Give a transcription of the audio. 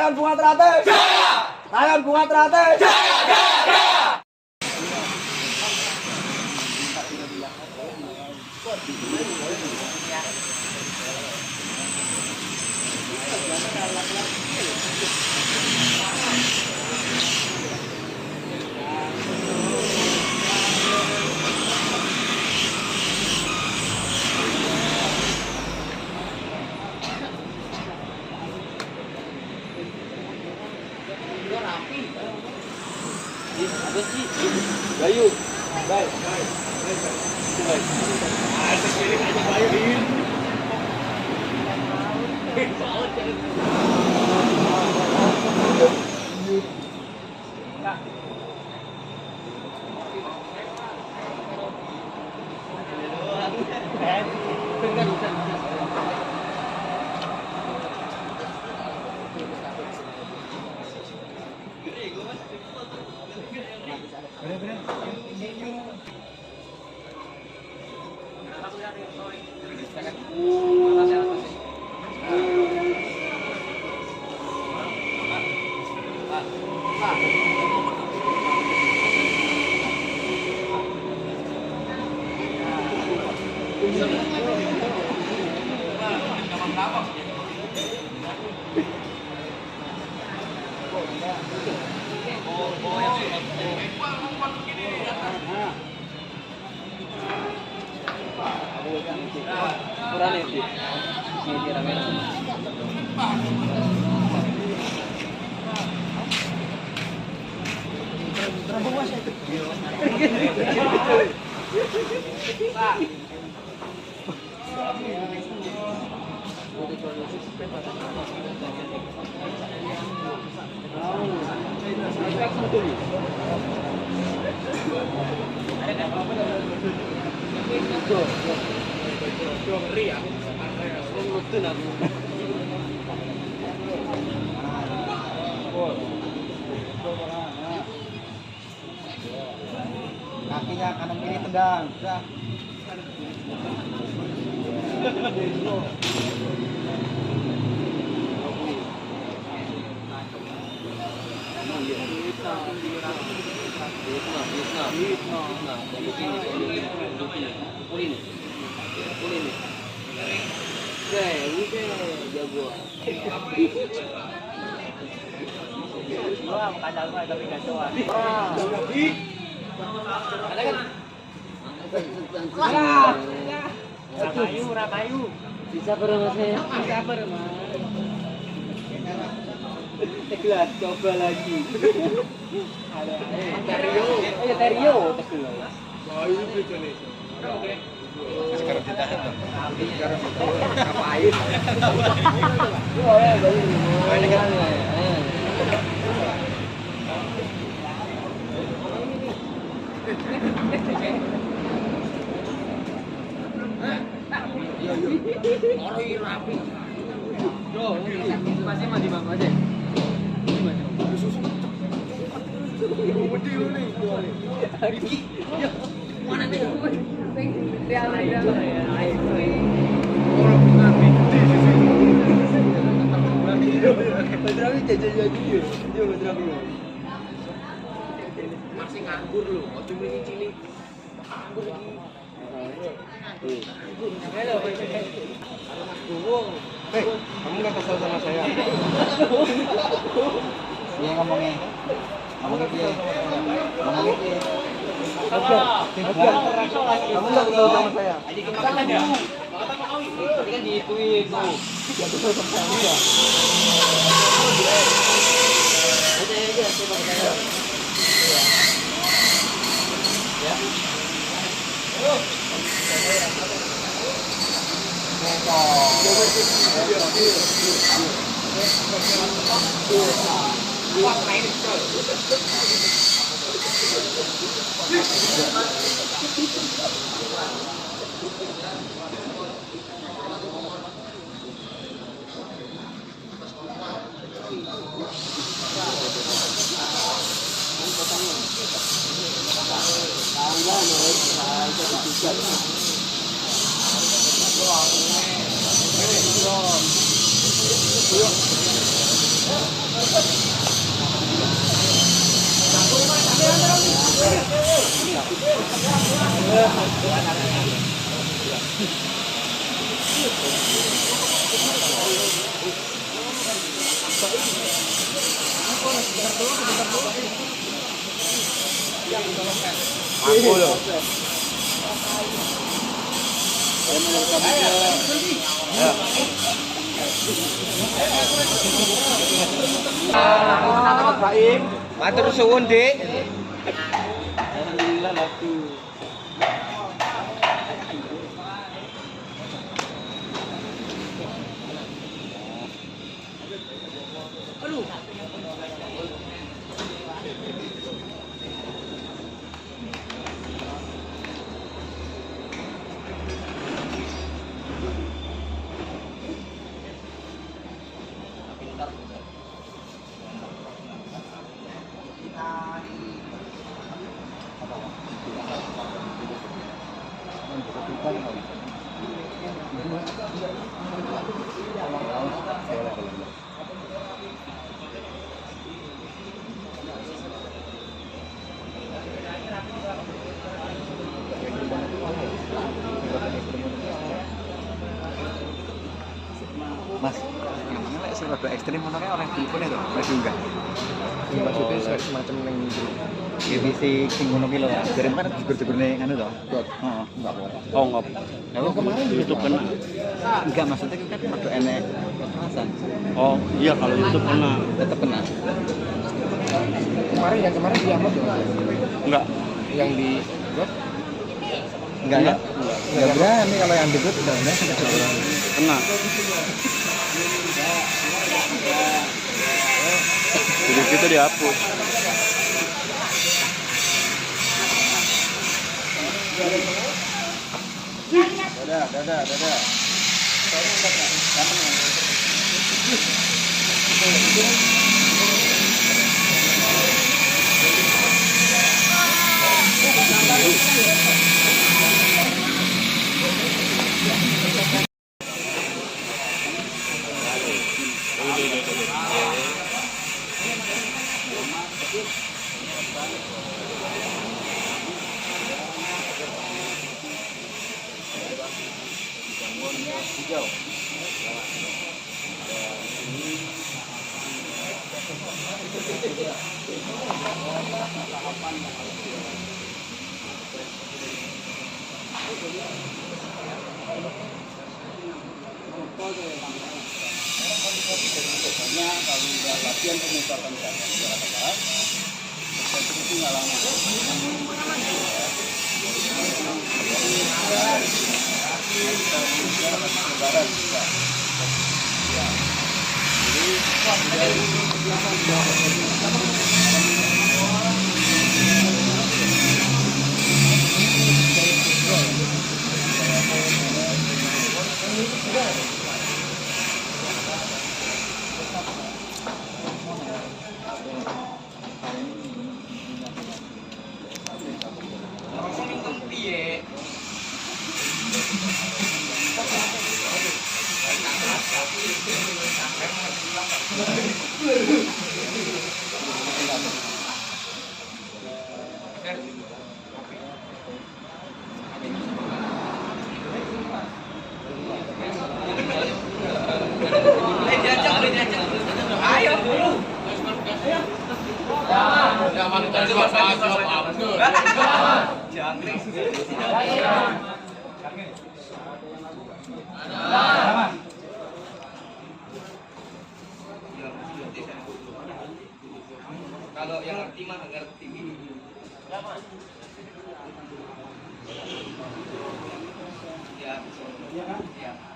Rayon Bunga Teratai. Jaya. Rayon Bunga Teratai. Jaya, jaya, jaya. Bayu, baik. Sekirik aja Bayu. Kakinya kanan kiri tendang. Sudah. Rakayu. Bisa bareng saya. Bisa bareng. Tegelas coba lagi. Terio. Ayo Terio tegelas. Bayu bejone. Oke. Sekarang ditahan tuh. Sekarang ngapain? Oh ya Bayu. Ini kan. Orang rapi. Bro, masih mandi bang aja. Riki, mana nih? Orang punya binti sih. Bedrawi jajan dia. Dia bedrawi. Masih nganggur lu, mau cuma cilik. Nganggur lagi. Halo, Kamu nggak kesel sama saya? Dia ngomongnya dia. Ngomongnya dia. Kamu nggak kesel sama saya? Tadi kan diituin tuh. Dia kesel sama saya. Aja, coba kita. Ya. Aku loh. Matur suwun, Dik. Alhamdulillah laku. Mas, emangnya lek sing rada ekstrem ngono kae oleh telepone to, oleh diunggah. Maksudnya semacam yang Ya bisi sing ngono ki lho, jare kan jegur-jegurne ngono to. Heeh. enggak boleh. Oh enggak. Yang kemarin di YouTube kena. Enggak, maksudnya kan rada enek kekerasan. Oh iya kalau YouTube kena. Tetep kena. Yang kemarin diambil dong. Enggak. Yang di buat Enggak ya? Enggak berani kalau yang debut udah berani. Kena. Video kita dihapus. Dadah. Kalau yang ngerti mah ngerti. Ya.